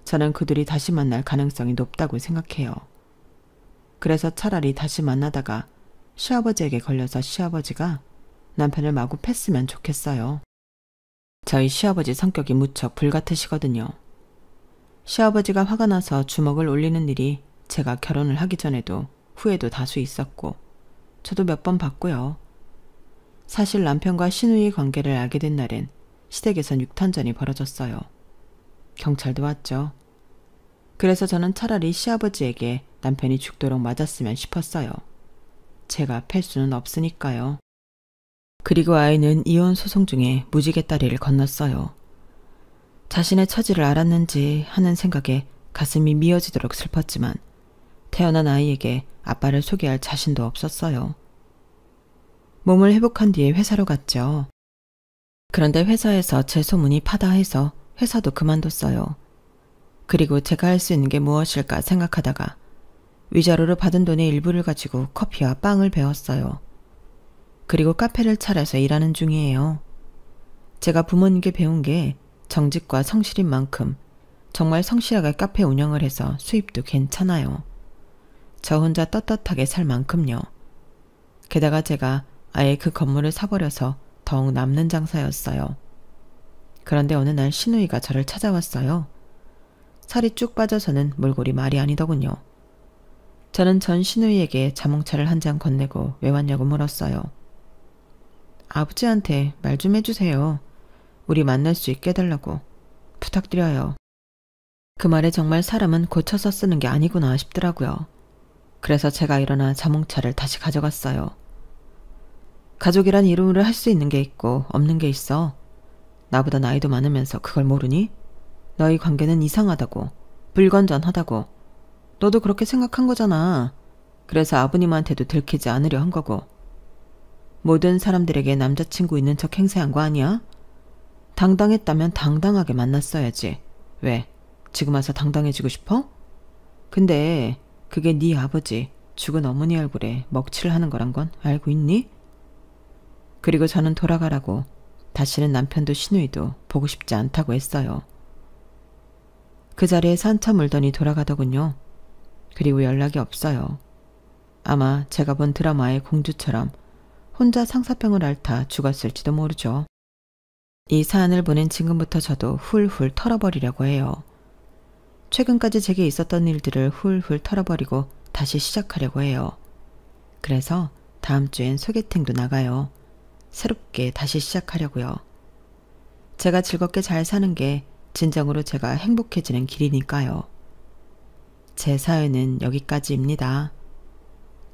저는 그들이 다시 만날 가능성이 높다고 생각해요. 그래서 차라리 다시 만나다가 시아버지에게 걸려서 시아버지가 남편을 마구 팼으면 좋겠어요. 저희 시아버지 성격이 무척 불같으시거든요. 시아버지가 화가 나서 주먹을 올리는 일이 제가 결혼을 하기 전에도 후에도 다수 있었고 저도 몇 번 봤고요. 사실 남편과 시누이 관계를 알게 된 날엔 시댁에선 육탄전이 벌어졌어요. 경찰도 왔죠. 그래서 저는 차라리 시아버지에게 남편이 죽도록 맞았으면 싶었어요. 제가 팰 수는 없으니까요. 그리고 아이는 이혼 소송 중에 무지개 다리를 건넜어요. 자신의 처지를 알았는지 하는 생각에 가슴이 미어지도록 슬펐지만 태어난 아이에게 아빠를 소개할 자신도 없었어요. 몸을 회복한 뒤에 회사로 갔죠. 그런데 회사에서 제 소문이 파다해서 회사도 그만뒀어요. 그리고 제가 할 수 있는 게 무엇일까 생각하다가 위자료로 받은 돈의 일부를 가지고 커피와 빵을 배웠어요. 그리고 카페를 차려서 일하는 중이에요. 제가 부모님께 배운 게 정직과 성실인 만큼 정말 성실하게 카페 운영을 해서 수입도 괜찮아요. 저 혼자 떳떳하게 살 만큼요. 게다가 제가 아예 그 건물을 사버려서 더욱 남는 장사였어요. 그런데 어느 날 시누이가 저를 찾아왔어요. 살이 쭉 빠져서는 몰골이 말이 아니더군요. 저는 전 시누이에게 자몽차를 한 잔 건네고 왜 왔냐고 물었어요. 아버지한테 말 좀 해주세요. 우리 만날 수 있게 해달라고 부탁드려요. 그 말에 정말 사람은 고쳐서 쓰는 게 아니구나 싶더라고요. 그래서 제가 일어나 자몽차를 다시 가져갔어요. 가족이란 이름으로 할 수 있는 게 있고 없는 게 있어. 나보다 나이도 많으면서 그걸 모르니? 너희 관계는 이상하다고, 불건전하다고. 너도 그렇게 생각한 거잖아. 그래서 아버님한테도 들키지 않으려 한 거고. 모든 사람들에게 남자친구 있는 척 행세한 거 아니야? 당당했다면 당당하게 만났어야지. 왜? 지금 와서 당당해지고 싶어? 근데 그게 네 아버지, 죽은 어머니 얼굴에 먹칠을 하는 거란 건 알고 있니? 그리고 저는 돌아가라고 다시는 남편도 시누이도 보고 싶지 않다고 했어요. 그 자리에서 한참 울더니 돌아가더군요. 그리고 연락이 없어요. 아마 제가 본 드라마의 공주처럼 혼자 상사병을 앓다 죽었을지도 모르죠. 이 사안을 보낸 지금부터 저도 훌훌 털어버리려고 해요. 최근까지 제게 있었던 일들을 훌훌 털어버리고 다시 시작하려고 해요. 그래서 다음 주엔 소개팅도 나가요. 새롭게 다시 시작하려고요. 제가 즐겁게 잘 사는 게 진정으로 제가 행복해지는 길이니까요. 제 사연은 여기까지입니다.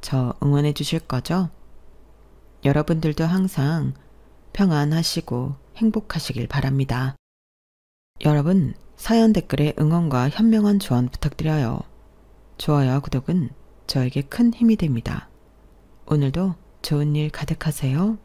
저 응원해 주실 거죠? 여러분들도 항상 평안하시고 행복하시길 바랍니다. 여러분, 사연 댓글에 응원과 현명한 조언 부탁드려요. 좋아요와 구독은 저에게 큰 힘이 됩니다. 오늘도 좋은 일 가득하세요.